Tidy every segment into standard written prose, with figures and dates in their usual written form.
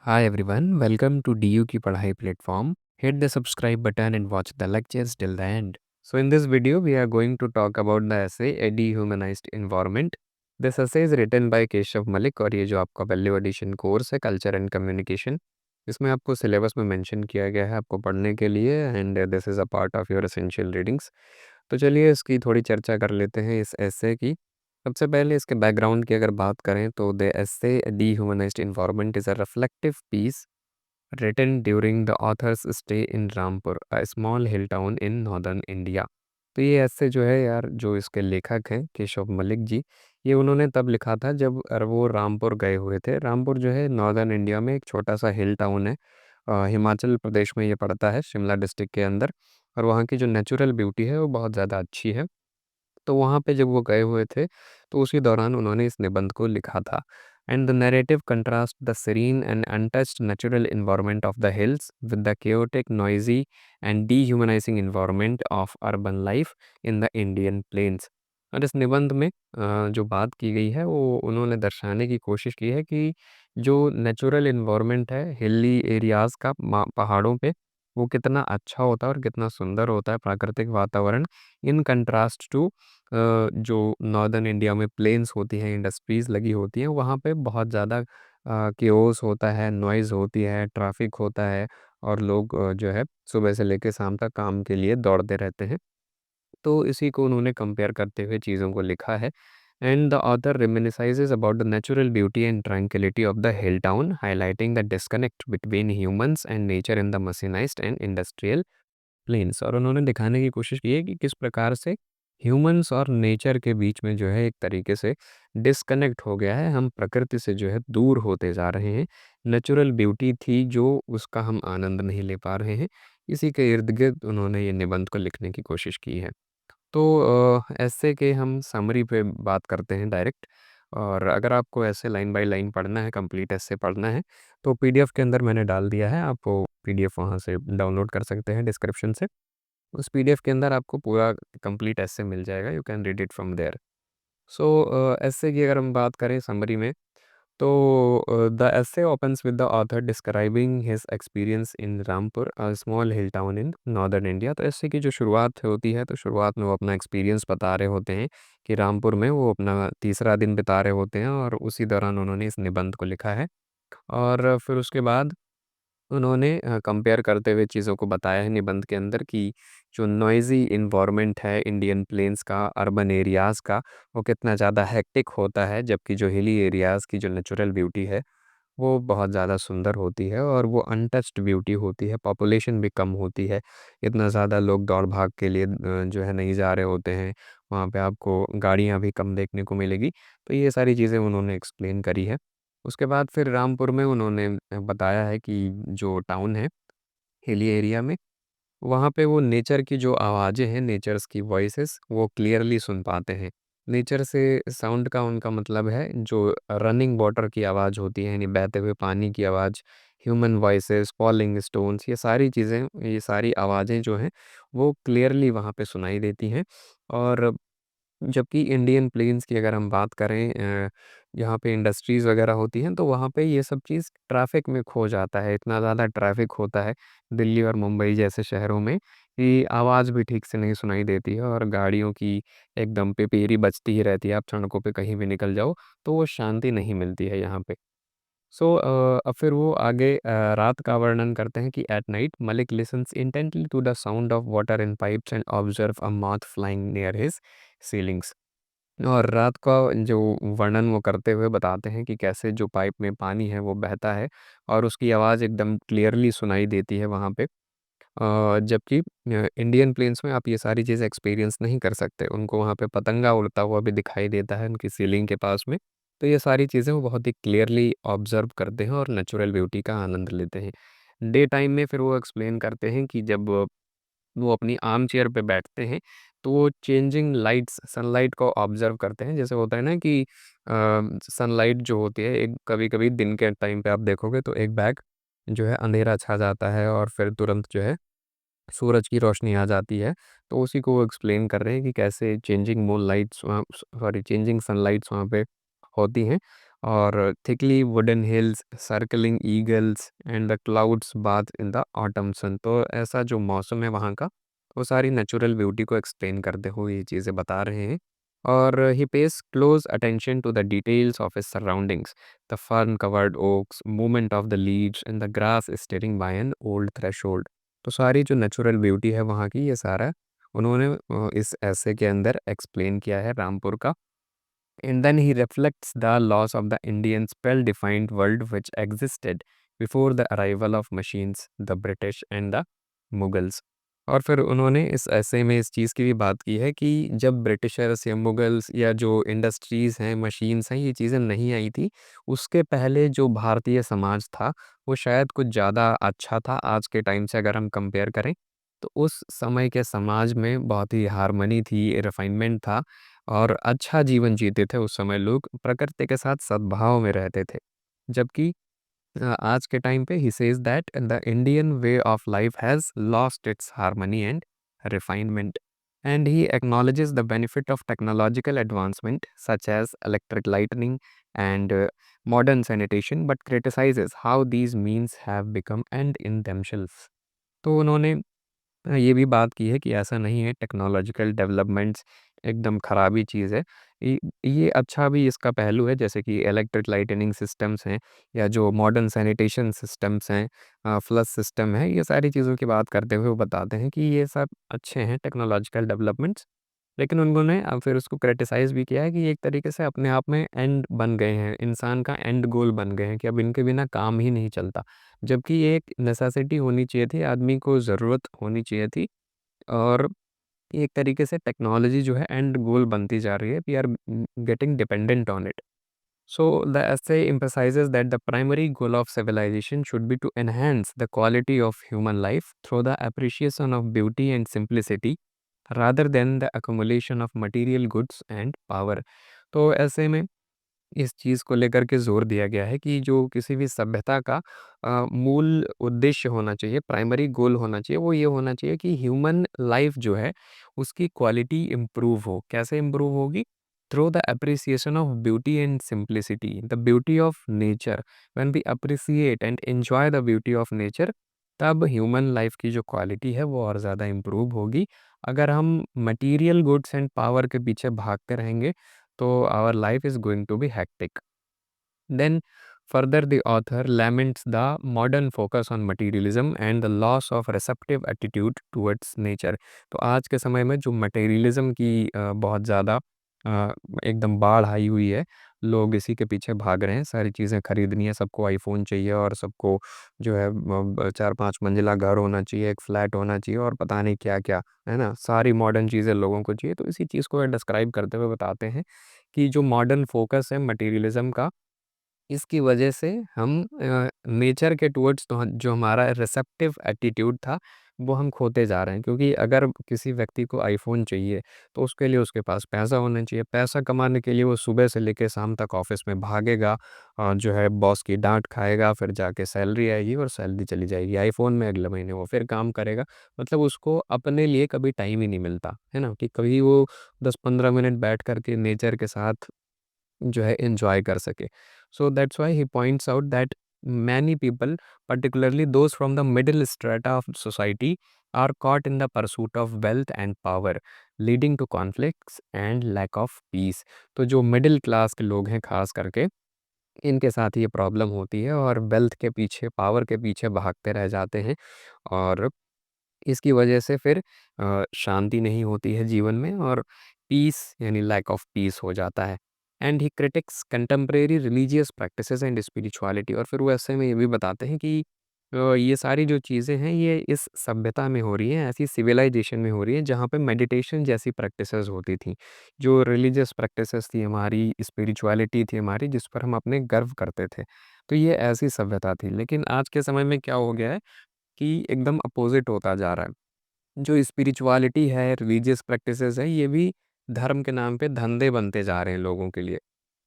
Hi everyone, welcome to DU की पढ़ाई platform. Hit the subscribe button and watch the lectures till the end. So in this video, we are going to talk about the essay A Dehumanized Environment. This essay is written by Keshav Malik और ये जो आपका value addition course है culture and communication इसमें आपको syllabus में mention किया गया है आपको पढ़ने के लिए and this is a part of your essential readings. तो चलिए इसकी थोड़ी चर्चा कर लेते हैं इस एसे की। सबसे पहले इसके बैकग्राउंड की अगर बात करें तो the essay dehumanized environment is a reflective piece written during the author's stay in Rampur a small hill town in northern India। तो ये ऐसे जो है यार जो इसके लेखक हैं केशव मलिक जी, ये उन्होंने तब लिखा था जब वो रामपुर गए हुए थे। रामपुर जो है नॉर्दर्न इंडिया में एक छोटा सा हिल टाउन है। हिमाचल प्रदेश में ये पड़ता है शिमला डिस्ट्रिक्ट के अंदर। और वहाँ की जो नेचुरल ब्यूटी है वो बहुत ज़्यादा अच्छी है। तो वहाँ पे जब वो गए हुए थे, तो उसी दौरान उन्होंने इस निबंध को लिखा था। And the narrative contrast the serene and untouched natural environment of the hills with the chaotic, noisy and dehumanizing environment of urban life in the Indian plains. और इस निबंध में जो बात की गई है वो उन्होंने दर्शाने की कोशिश की है कि जो नेचुरल एनवायरनमेंट है हिली एरियाज़ का पहाड़ों पे, वो कितना अच्छा होता है और कितना सुंदर होता है प्राकृतिक वातावरण इन कंट्रास्ट टू जो नॉर्दर्न इंडिया में प्लेन्स होती हैं, इंडस्ट्रीज़ लगी होती हैं, वहाँ पे बहुत ज़्यादा केओस होता है, नॉइज़ होती है, ट्रैफ़िक होता है और लोग जो है सुबह से लेके शाम तक काम के लिए दौड़ते रहते हैं। तो इसी को उन्होंने कंपेयर करते हुए चीज़ों को लिखा है। And the author reminisces about the natural beauty and tranquillity of the hill town, highlighting the disconnect between humans and nature in the mechanised and industrial plains. और उन्होंने दिखाने की कोशिश की है कि किस प्रकार से ह्यूमंस और नेचर के बीच में जो है एक तरीके से डिस्कनेक्ट हो गया है, हम प्रकृति से जो है दूर होते जा रहे हैं। नेचुरल ब्यूटी थी जो उसका हम आनंद नहीं ले पा रहे हैं। इसी के इर्द गिर्द उन्होंने ये निबंध को लिखने की कोशिश की है। तो ऐसे के हम समरी पे बात करते हैं डायरेक्ट। और अगर आपको ऐसे लाइन बाय लाइन पढ़ना है, कंप्लीट ऐसे पढ़ना है, तो पीडीएफ के अंदर मैंने डाल दिया है, आप वो पीडीएफ वहाँ से डाउनलोड कर सकते हैं डिस्क्रिप्शन से। उस पीडीएफ के अंदर आपको पूरा कंप्लीट ऐसे मिल जाएगा, you can read it from there. So essay की अगर हम बात करें समरी में, तो the essay opens with the author describing his experience in Rampur, a small hill town in northern India। तो ऐसे की जो शुरुआत होती है, तो शुरुआत में वो अपना एक्सपीरियंस बता रहे होते हैं कि रामपुर में वो अपना तीसरा दिन बिता रहे होते हैं और उसी दौरान उन्होंने इस निबंध को लिखा है। और फिर उसके बाद उन्होंने कंपेयर करते हुए चीज़ों को बताया है निबंध के अंदर कि जो नॉइज़ी इन्वायरमेंट है इंडियन प्लेन्स का, अर्बन एरियाज़ का, वो कितना ज़्यादा हेक्टिक होता है, जबकि जो हिली एरियाज़ की जो नेचुरल ब्यूटी है, वो बहुत ज़्यादा सुंदर होती है और वो अनटच्ड ब्यूटी होती है, पॉपुलेशन भी कम होती है। इतना ज़्यादा लोग दौड़-भाग के लिए जो है नहीं जा रहे होते हैं, वहाँ पे आपको गाड़ियाँ भी कम देखने को मिलेगी। तो ये सारी चीज़ें उन्होंने एक्सप्लेन करी है। उसके बाद फिर रामपुर में उन्होंने बताया है कि जो टाउन है, हिली एरिया में, वहाँ पे वो नेचर की जो आवाज़ें हैं, नेचर्स की वॉइसेस वो क्लियरली सुन पाते हैं। नेचर से साउंड का उनका मतलब है जो रनिंग वाटर की आवाज़ होती है, यानी बहते हुए पानी की आवाज़, ह्यूमन वॉइसेस, फॉलिंग स्टोन्स, ये सारी चीज़ें, ये सारी आवाज़ें जो हैं, वो क्लियरली वहाँ पे सुनाई देती हैं। और जबकि इंडियन प्लेन्स की अगर हम बात करें, जहाँ पे इंडस्ट्रीज़ वगैरह होती हैं, तो वहाँ पे ये सब चीज़ ट्रैफ़िक में खो जाता है। इतना ज़्यादा ट्रैफ़िक होता है दिल्ली और मुंबई जैसे शहरों में कि आवाज़ भी ठीक से नहीं सुनाई देती है और गाड़ियों की एकदम पिपीरी बजती ही रहती है। आप सड़कों पे कहीं भी निकल जाओ, तो वो शांति नहीं मिलती है यहाँ पे। सो अब फिर वो आगे रात का वर्णन करते हैं कि at night Malik listens intently to the sound of water in pipes and observe a moth flying near his ceilings. और रात का जो वर्णन वो करते हुए बताते हैं कि कैसे जो पाइप में पानी है वो बहता है और उसकी आवाज़ एकदम क्लियरली सुनाई देती है वहाँ पे। जबकि इंडियन प्लेन्स में आप ये सारी चीज़ें एक्सपीरियंस नहीं कर सकते। उनको वहाँ पे पतंगा उड़ता हुआ भी दिखाई देता है उनकी सीलिंग के पास में। तो ये सारी चीज़ें वो बहुत ही क्लियरली ऑब्ज़र्व करते हैं और नेचुरल ब्यूटी का आनंद लेते हैं। डे टाइम में फिर वो एक्सप्लेन करते हैं कि जब वो अपनी आर्म चेयर पे बैठते हैं, तो वो चेंजिंग लाइट्स सनलाइट को ऑब्ज़र्व करते हैं। जैसे होता है ना कि सनलाइट जो होती है, एक कभी-कभी दिन के टाइम पे आप देखोगे तो एक बैग जो है अँधेरा छा जाता है और फिर तुरंत जो है सूरज की रोशनी आ जाती है। तो उसी को वो एक्सप्लेन कर रहे हैं कि कैसे चेंजिंग मून लाइट्स वहाँ सॉरी चेंजिंग सनलाइट्स वहाँ पे होती हैं और thickly wooden hills, circling eagles and the clouds bath in the autumn sun. तो ऐसा जो मौसम है वहाँ का, वो सारी नेचुरल ब्यूटी को एक्सप्लेन करते हुए ये चीज़ें बता रहे हैं। और he pays close attention to the details of his surroundings, the fern covered oaks, movement of the leaves and the grass stirring by an old threshold. तो सारी जो नेचुरल ब्यूटी है वहाँ की, ये सारा उन्होंने इस ऐसे के अंदर एक्सप्लेन किया है रामपुर का। And then he reflects the loss of the Indian spell-defined world which existed before the arrival of machines, the British and the Mughals। और फिर उन्होंने इस ऐसे में इस चीज़ की भी बात की है कि जब ब्रिटिशर्स या मुगल्स या जो इंडस्ट्रीज़ हैं, मशीन्स हैं, ये चीज़ें नहीं आई थी, उसके पहले जो भारतीय समाज था, वो शायद कुछ ज़्यादा अच्छा था आज के टाइम से अगर हम कंपेयर करें। तो उस समय के समाज में बहुत ही हार्मनी थी, रिफाइनमेंट था और अच्छा जीवन जीते थे उस समय लोग, प्रकृति के साथ सद्भाव में रहते थे। जबकि आज के टाइम पे he says that the Indian way of life has lost its harmony and refinement. And he acknowledges the benefit of technological advancement such as electric lightning and modern sanitation, but criticises how these means have become end in themselves. तो उन्होंने ये भी बात की है कि ऐसा नहीं है टेक्नोलॉजिकल डेवलपमेंट्स एकदम ख़राबी चीज़ है। ये अच्छा भी इसका पहलू है, जैसे कि इलेक्ट्रिक लाइटनिंग सिस्टम्स हैं या जो मॉडर्न सैनिटेशन सिस्टम्स हैं, फ्लश सिस्टम है, ये सारी चीज़ों की बात करते हुए वो बताते हैं कि ये सब अच्छे हैं टेक्नोलॉजिकल डेवलपमेंट्स। लेकिन उन्होंने फिर उसको क्रिटिसाइज़ भी किया है कि ये एक तरीके से अपने आप में एंड बन गए हैं, इंसान का एंड गोल बन गए हैं कि अब इनके बिना काम ही नहीं चलता। जबकि ये एक नेसेसिटी होनी चाहिए थी, आदमी को ज़रूरत होनी चाहिए थी। और एक तरीके से टेक्नोलॉजी जो है एंड गोल बनती जा रही है, we are getting dependent on it. So the essay emphasizes that the primary goal of civilization should be to enhance the quality of human life through the appreciation of beauty and simplicity rather than the accumulation of material goods and power। तो ऐसे में इस चीज़ को लेकर के ज़ोर दिया गया है कि जो किसी भी सभ्यता का मूल उद्देश्य होना चाहिए, प्राइमरी गोल होना चाहिए, वो ये होना चाहिए कि ह्यूमन लाइफ जो है, उसकी क्वालिटी इम्प्रूव हो। कैसे इम्प्रूव होगी? Through the appreciation of beauty and simplicity, the beauty of nature. When we appreciate and enjoy the beauty of nature, तब ह्यूमन लाइफ की जो क्वालिटी है, वो और ज़्यादा इम्प्रूव होगी। अगर हम मटीरियल गुड्स एंड पावर के पीछे भागते रहेंगे, तो our life is going to be hectic। Then further the author laments the modern focus on materialism and the loss of receptive attitude towards nature। तो आज के समय में जो मटेरियलिज्म की बहुत ज़्यादा अ, एकदम बाढ़ आई हुई है, लोग इसी के पीछे भाग रहे हैं, सारी चीज़ें खरीदनी है, सबको आईफ़ोन चाहिए और सबको जो है 4-5 मंजिला घर होना चाहिए, एक फ्लैट होना चाहिए और पता नहीं क्या-क्या, है ना? सारी मॉडर्न चीज़ें लोगों को चाहिए, तो इसी चीज़ को डिस्क्राइब करते हुए बताते हैं कि जो मॉडर्न फ़ोकस है मटेरियलिज़म का, इसकी वजह से हम नेचर के टुवर्ड्स तो जो हमारा रिसेप्टिव एटीट्यूड था, वो हम खोते जा रहे हैं। क्योंकि अगर किसी व्यक्ति को आईफ़ोन चाहिए, तो उसके लिए उसके पास पैसा होना चाहिए। पैसा कमाने के लिए वो सुबह से लेके शाम तक ऑफ़िस में भागेगा, जो है बॉस की डाँट खाएगा, फिर जाके सैलरी आएगी और सैलरी चली जाएगी। आईफ़ोन में अगले महीने वो फिर काम करेगा। मतलब उसको अपने लिए कभी टाइम ही नहीं मिलता, है ना? कि कभी वो 10-15 मिनट बैठ कर के नेचर के साथ जो है एन्जॉय कर सके। So that's why he points out that many people, particularly those from the middle strata of society, are caught in the pursuit of wealth and power, leading to conflicts and lack of peace। तो जो middle class के लोग हैं खास करके, इनके साथ ये प्रॉब्लम होती है और वेल्थ के पीछे, पावर के पीछे भागते रह जाते हैं और इसकी वजह से फिर शांति नहीं होती है जीवन में और पीस यानी लैक ऑफ पीस हो जाता है। And he critics contemporary religious practices and spirituality. और फिर वो ऐसे में ये भी बताते हैं कि ये सारी जो चीज़ें हैं ये इस सभ्यता में हो रही हैं, ऐसी सिविलाइजेशन में हो रही है जहाँ पे मेडिटेशन जैसी प्रैक्टिसेस होती थी, जो रिलीजियस प्रैक्टिसेस थी हमारी, स्पिरिचुअलिटी थी हमारी, जिस पर हम अपने गर्व करते थे। तो ये ऐसी सभ्यता थी। लेकिन आज के समय में क्या हो गया है कि एकदम अपोज़िट होता जा रहा है। जो स्पिरिचुअलिटी है, रिलीजियस प्रैक्टिसेस हैं, ये भी धर्म के नाम पे धंधे बनते जा रहे हैं लोगों के लिए।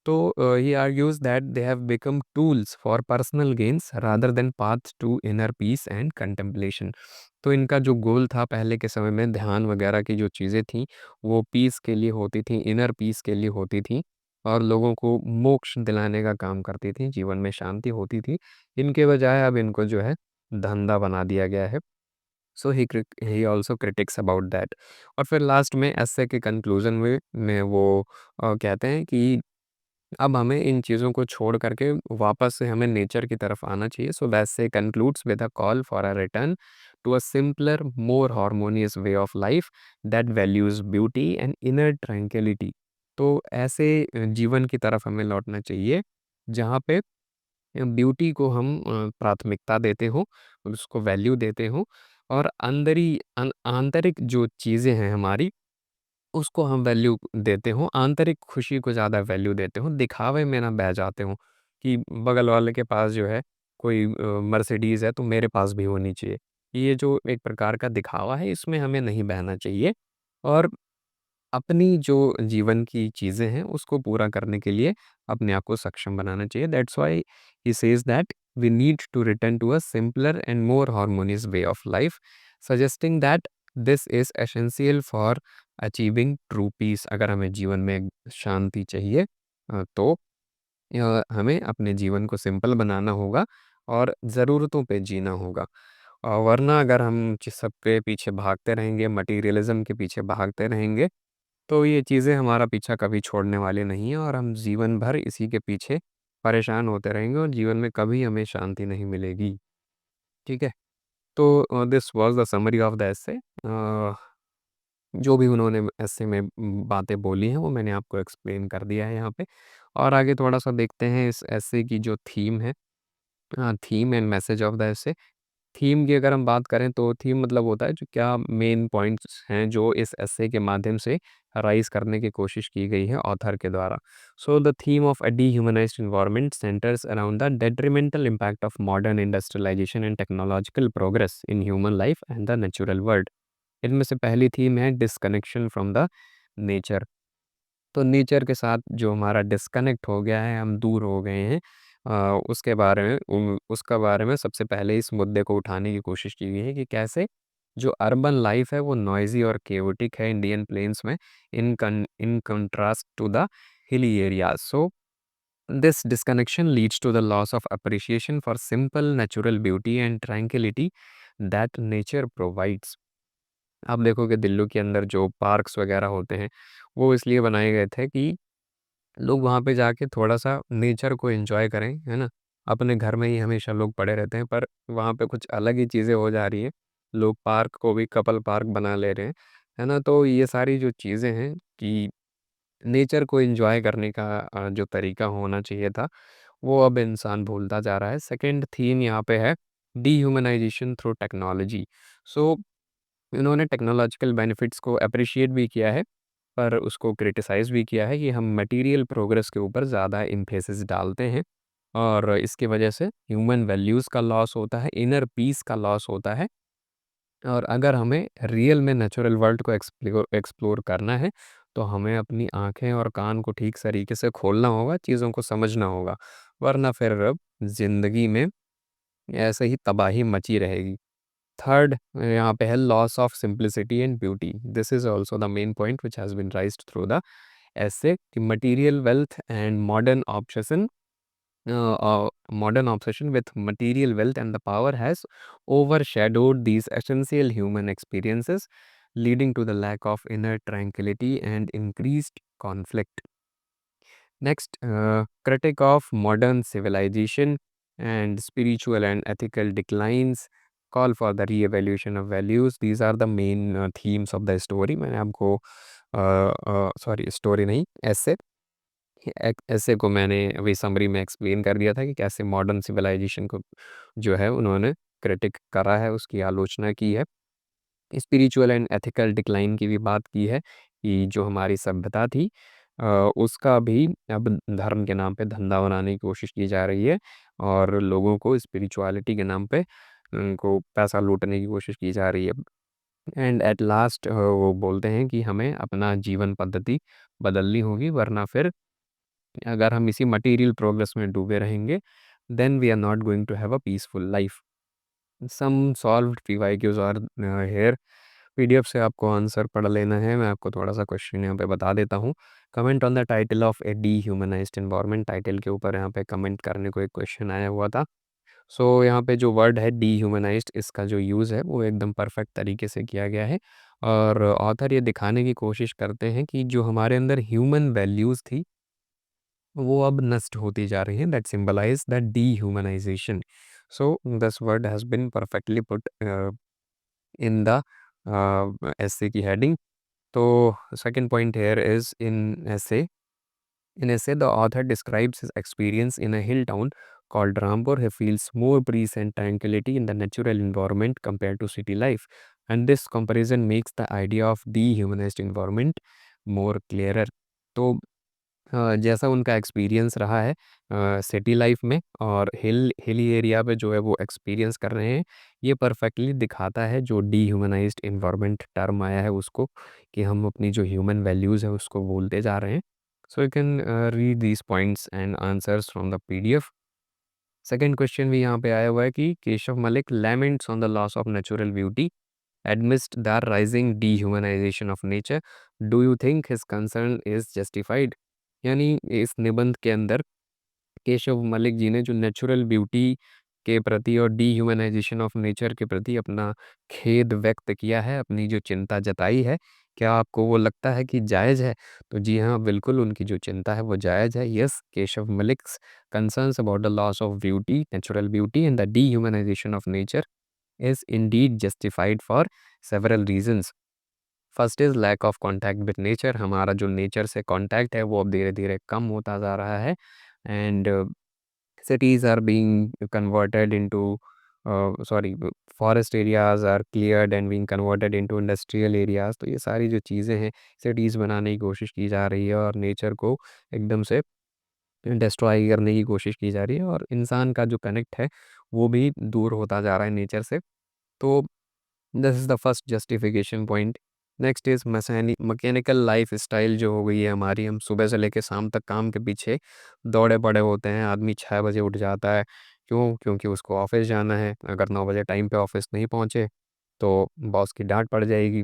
तो he argues that they have become tools for personal gains rather than paths to inner peace and contemplation. तो इनका जो गोल था पहले के समय में, ध्यान वगैरह की जो चीज़ें थीं, वो पीस के लिए होती थीं, इनर पीस के लिए होती थीं। और लोगों को मोक्ष दिलाने का काम करती थी, जीवन में शांति होती थी। इनके बजाय अब इनको जो है धंधा बना दिया गया है। So he also critics about that. और फिर लास्ट में एस्से के कंक्लूजन में वो कहते हैं कि अब हमें इन चीज़ों को छोड़ करके वापस से हमें नेचर की तरफ आना चाहिए। So that essay concludes with a call for a return to a simpler more harmonious way of life that values beauty and inner tranquillity. तो ऐसे जीवन की तरफ हमें लौटना चाहिए जहाँ पे ब्यूटी को हम प्राथमिकता देते हो, उसको वैल्यू देते हो, और आंतरिक जो चीज़ें हैं हमारी, उसको हम वैल्यू देते हो, आंतरिक खुशी को ज़्यादा वैल्यू देते हो, दिखावे में ना बह जाते हो कि बगल वाले के पास जो है कोई मर्सिडीज़ है तो मेरे पास भी होनी चाहिए। ये जो एक प्रकार का दिखावा है, इसमें हमें नहीं बहना चाहिए और अपनी जो जीवन की चीज़ें हैं उसको पूरा करने के लिए अपने आप को सक्षम बनाना चाहिए। That's why he says that we need to return to a simpler and more harmonious way of life, suggesting that this is essential for achieving true peace. अगर हमें जीवन में शांति चाहिए तो हमें अपने जीवन को सिंपल बनाना होगा और ज़रूरतों पे जीना होगा। वरना अगर हम सबके पीछे भागते रहेंगे, मटीरियलिज्म के पीछे भागते रहेंगे, तो ये चीज़ें हमारा पीछा कभी छोड़ने वाली नहीं है और हम जीवन भर इसी के पीछे परेशान होते रहेंगे और जीवन में कभी हमें शांति नहीं मिलेगी। ठीक है? तो this was the summary of the essay. जो भी उन्होंने एसे में बातें बोली हैं वो मैंने आपको एक्सप्लेन कर दिया है यहाँ पे। और आगे थोड़ा-सा देखते हैं इस एसे की जो थीम है, theme and message of the essay. Theme की अगर हम बात करें तो थीम मतलब होता है जो क्या मेन पॉइंट्स हैं जो इस एसे के माध्यम से राइज करने की कोशिश की गई है ऑथर के द्वारा। So the theme of a dehumanised environment centres around the detrimental impact of modern industrialisation and technological progress in human life and the natural world. इनमें से पहली थीम है डिस्कनेक्शन फ्रॉम द नेचर। तो नेचर के साथ जो हमारा डिस्कनेक्ट हो गया है, हम दूर हो गए हैं, उसके बारे में उसका बारे में सबसे पहले इस मुद्दे को उठाने की कोशिश की गई है कि कैसे जो अर्बन लाइफ है वो नॉइज़ी और केओटिक है इंडियन प्लेन्स में, in contrast to the hilly areas. So this disconnection leads to the loss of appreciation for simple natural beauty and tranquillity that nature provides. आप देखोगे दिल्ली के अंदर जो पार्क्स वगैरह होते हैं, वो इसलिए बनाए गए थे कि लोग वहाँ पे जाके थोड़ा-सा नेचर को एन्जॉय करें, है ना? अपने घर में ही हमेशा लोग पड़े रहते हैं, पर वहाँ पे कुछ अलग ही चीज़ें हो जा रही हैं। लोग पार्क को भी कपल पार्क बना ले रहे हैं, है ना? तो ये सारी जो चीज़ें हैं कि नेचर को एन्जॉय करने का जो तरीका होना चाहिए था, वो अब इंसान भूलता जा रहा है। सेकंड थीम यहाँ पे है डीह्यूमनाइज़ेशन थ्रू टेक्नोलॉजी। सो इन्होंने टेक्नोलॉजिकल बेनिफिट्स को एप्रिशिएट भी किया है, पर उसको क्रिटिसाइज़ भी किया है कि हम मटेरियल प्रोग्रेस के ऊपर ज़्यादा एम्फेसिस डालते हैं और इसकी वजह से ह्यूमन वैल्यूज़ का लॉस होता है, इनर पीस का लॉस होता है। और अगर हमें रियल में नेचुरल वर्ल्ड को एक्सप्लोर एक्सप्लोर करना है, तो हमें अपनी आँखें और कान को ठीक तरीके से खोलना होगा, चीज़ों को समझना होगा, वरना फिर ज़िंदगी में ऐसे ही तबाही मची रहेगी। थर्ड यहाँ पे है loss of simplicity and beauty. This is also the main point which has been raised through the essay कि material wealth and modern obsession with material wealth and the power has overshadowed these essential human experiences, leading to the lack of inner tranquility and increased conflict. Next, critic of modern civilization and spiritual and ethical declines, call for the re-evaluation of values. These are the main themes of the story. मैंने आपको sorry story नहीं, ऐसे ऐसे को मैंने अभी summary में explain कर दिया था कि कैसे मॉडर्न सिविलाइजेशन को जो है उन्होंने क्रिटिक करा है, उसकी आलोचना की है। स्पिरिचुअल एंड एथिकल डिक्लाइन की भी बात की है कि जो हमारी सभ्यता थी उसका भी अब धर्म के नाम पे धंधा बनाने की कोशिश की जा रही है और लोगों को स्पिरिचुअलिटी के नाम पे उनको पैसा लूटने की कोशिश की जा रही है। एंड एट लास्ट वो बोलते हैं कि हमें अपना जीवन पद्धति बदलनी होगी, वरना फिर अगर हम इसी मटेरियल प्रोग्रेस में डूबे रहेंगे, then we are not going to have a peaceful life. Some solved FAQs are here. PDF से आपको आंसर पढ़ लेना है। मैं आपको थोड़ा सा क्वेश्चन यहाँ पे बता देता हूँ। Comment on the title of a dehumanised environment, title के ऊपर यहाँ पे कमेंट करने को एक क्वेश्चन आया हुआ था। सो यहाँ पे जो वर्ड है डीह्यूमनाइज्ड, इसका जो यूज़ है वो एकदम परफेक्ट तरीके से किया गया है। और ऑथर ये दिखाने की कोशिश करते हैं कि जो हमारे अंदर ह्यूमन वैल्यूज़ थी वो अब नष्ट होती जा रही हैं, that symbolise the dehumanisation. So this word has been perfectly put in the essay की heading. तो second point here is in essay. In essay, the author describes his experience in a hill town called Rampur. He feels more peace and tranquility in the natural environment compared to city life. And this comparison makes the idea of dehumanized environment more clearer. तो जैसा उनका experience रहा है city life में और hilly area पे जो है वो एक्सपीरियंस कर रहे हैं, ये परफेक्टली दिखाता है जो डीह्यूमनाइज्ड एनवायरनमेंट टर्म आया है उसको, कि हम अपनी जो ह्यूमन वैल्यूज़ है उसको भूलते जा रहे हैं। So you can read these points and answers from the PDF. Second question भी यहाँ पे आया हुआ है कि Keshav Malik laments on the loss of natural beauty amidst the rising dehumanization of nature. Do you think his concern is justified? यानी इस निबंध के अंदर केशव मलिक जी ने जो नेचुरल ब्यूटी के प्रति और डीह्यूमनाइजेशन ऑफ नेचर के प्रति अपना खेद व्यक्त किया है, अपनी जो चिंता जताई है, क्या आपको वो लगता है कि जायज़ है? तो जी हाँ, बिल्कुल उनकी जो चिंता है वो जायज़ है। Yes, Keshav Malik's concerns about the loss of beauty, natural beauty and the dehumanisation of nature is indeed justified for several reasons. First is lack of contact with nature. हमारा जो नेचर से कॉन्टैक्ट है वो अब धीरे धीरे कम होता जा रहा है। And cities are being converted into sorry, forest areas are cleared and being converted into industrial areas. तो ये सारी जो चीज़ें हैं सिटीज़ बनाने की कोशिश की जा रही है और नेचर को एकदम से डिस्ट्रॉय करने की कोशिश की जा रही है और इंसान का जो कनेक्ट है वो भी दूर होता जा रहा है नेचर से। तो this is the first justification point. Next is mechanical life style जो हो गई है हमारी, हम सुबह से लेके शाम तक काम के पीछे दौड़े पड़े होते हैं। आदमी 6 बजे उठ जाता है, क्यों? क्योंकि उसको ऑफिस जाना है। अगर 9 बजे टाइम पे ऑफिस नहीं पहुँचे तो बॉस की डांट पड़ जाएगी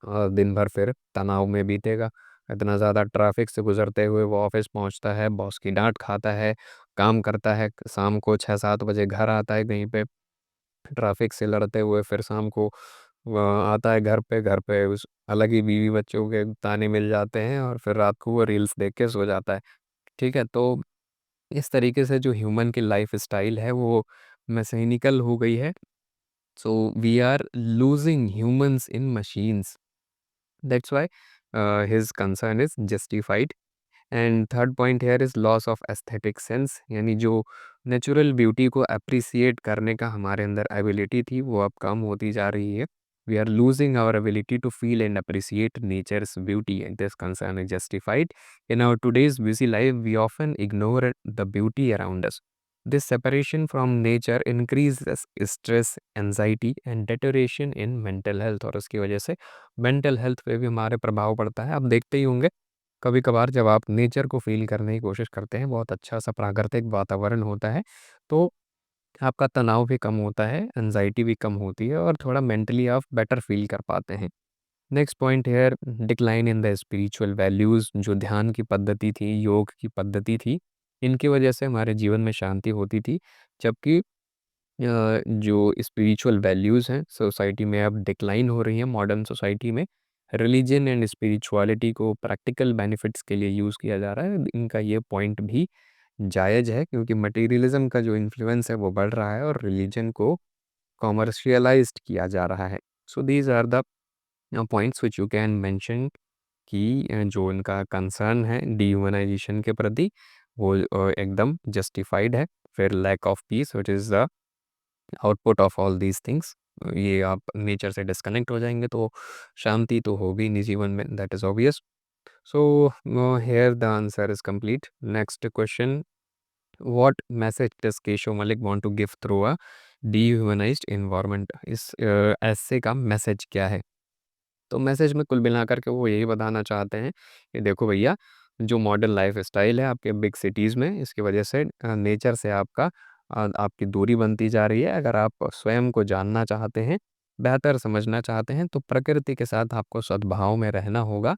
और दिन भर फिर तनाव में बीतेगा। इतना ज़्यादा ट्रैफिक से गुजरते हुए वो ऑफिस पहुँचता है, बॉस की डांट खाता है, काम करता है, शाम को 6-7 बजे घर आता है कहीं पे ट्रैफिक से लड़ते हुए, फिर शाम को आता है घर पे उस अलग ही बीवी बच्चों के ताने मिल जाते हैं और फिर रात को वो रील्स देख के सो जाता है। ठीक है? तो इस तरीके से जो ह्यूमन की लाइफ स्टाइल है वो मैकेनिकल हो गई है। So we are losing humans in machines, that's why his concern is justified. And third point here is loss of aesthetic sense, यानी जो नेचुरल ब्यूटी को अप्रिसिएट करने का हमारे अंदर एबिलिटी थी वो अब कम होती जा रही है। We are losing our ability to feel and appreciate nature's beauty and this concern is justified. In our today's busy life we often ignore the beauty around us. This separation from nature increases stress, anxiety and deterioration in mental health, और उसकी वजह से mental health पे भी हमारे प्रभाव पड़ता है। आप देखते ही होंगे कभी कभार जब आप नेचर को फील करने की कोशिश करते हैं, बहुत अच्छा सा प्राकृतिक वातावरण होता है, तो आपका तनाव भी कम होता है, एंजाइटी भी कम होती है और थोड़ा मेंटली आप बेटर फील कर पाते हैं। Next point here decline in the spiritual values. जो ध्यान की पद्धति थी, योग की पद्धति थी, इनकी वजह से हमारे जीवन में शांति होती थी, जबकि जो स्पिरिचुअल वैल्यूज़ हैं सोसाइटी में अब डिक्लाइन हो रही हैं। मॉडर्न सोसाइटी में रिलीजन एंड स्पिरिचुअलिटी को प्रैक्टिकल बेनिफिट्स के लिए यूज़ किया जा रहा है। इनका ये पॉइंट भी जायज़ है, क्योंकि मटेरियलिज्म का जो इन्फ्लुएंस है वो बढ़ रहा है और रिलीजन को कॉमर्शियलाइज्ड किया जा रहा है। So these are the points which you can mention कि जो इनका कंसर्न है डिह्यूमनाइजेशन के प्रति वो एकदम जस्टिफाइड है। फिर lack of peace which is the output of all these things. ये आप नेचर से डिस्कनेक्ट हो जाएंगे तो शांति तो होगी नहीं जीवन में, that is obvious. So here the answer is complete. Next question, what message does Keshav Malik want to give through a dehumanised environment? इस ऐसे का मैसेज क्या है? तो मैसेज में कुल मिलाकर के वो यही बताना चाहते हैं कि देखो भैया, जो मॉडर्न लाइफ स्टाइल है आपके बिग सिटीज़ में, इसकी वजह से नेचर से आपकी दूरी बनती जा रही है। अगर आप स्वयं को जानना चाहते हैं, बेहतर समझना चाहते हैं तो प्रकृति के साथ आपको सद्भाव में रहना होगा,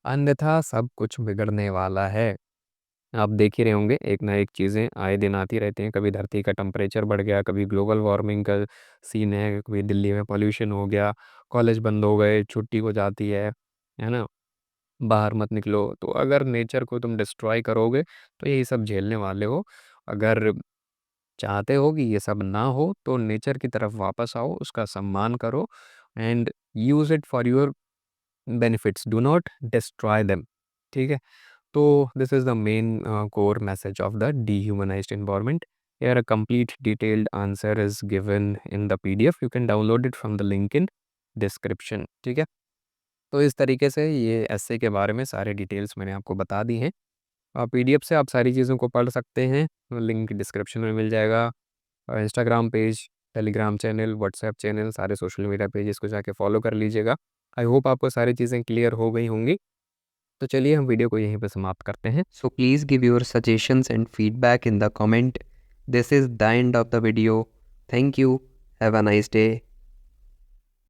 अन्यथा सब कुछ बिगड़ने वाला है। आप देख ही रहे होंगे एक ना एक चीज़ें आए दिन आती रहती हैं, कभी धरती का टेम्परेचर बढ़ गया, कभी ग्लोबल वार्मिंग का सीन है, कभी दिल्ली में पॉल्यूशन हो गया, कॉलेज बंद हो गए, छुट्टी हो जाती है ना? बाहर मत निकलो। तो अगर नेचर को तुम डिस्ट्रॉय करोगे, तो यही सब झेलने वाले हो। अगर चाहते हो कि ये सब ना हो, तो नेचर की तरफ वापस आओ, उसका सम्मान करो and use it for your benefits, do not destroy them, ठीक है? So this is the main core message of the dehumanized environment. Here a complete detailed answer is given in the PDF. You can download it from the link in description. ठीक है? तो इस तरीके से ये ऐसे के बारे में सारे डिटेल्स मैंने आपको बता दी हैं। PDF से आप सारी चीज़ों को पढ़ सकते हैं। लिंक डिस्क्रिप्शन में मिल जाएगा। Instagram page, Telegram channel, WhatsApp channel, सारे सोशल मीडिया पेजेस को जाके फॉलो कर लीजिएगा। आई होप आपको सारी चीज़ें क्लियर हो गई होंगी। तो चलिए हम वीडियो को यहीं पे समाप्त करते हैं। So please give your suggestions and feedback in the comment. This is the end of the video. Thank you. Have a nice day.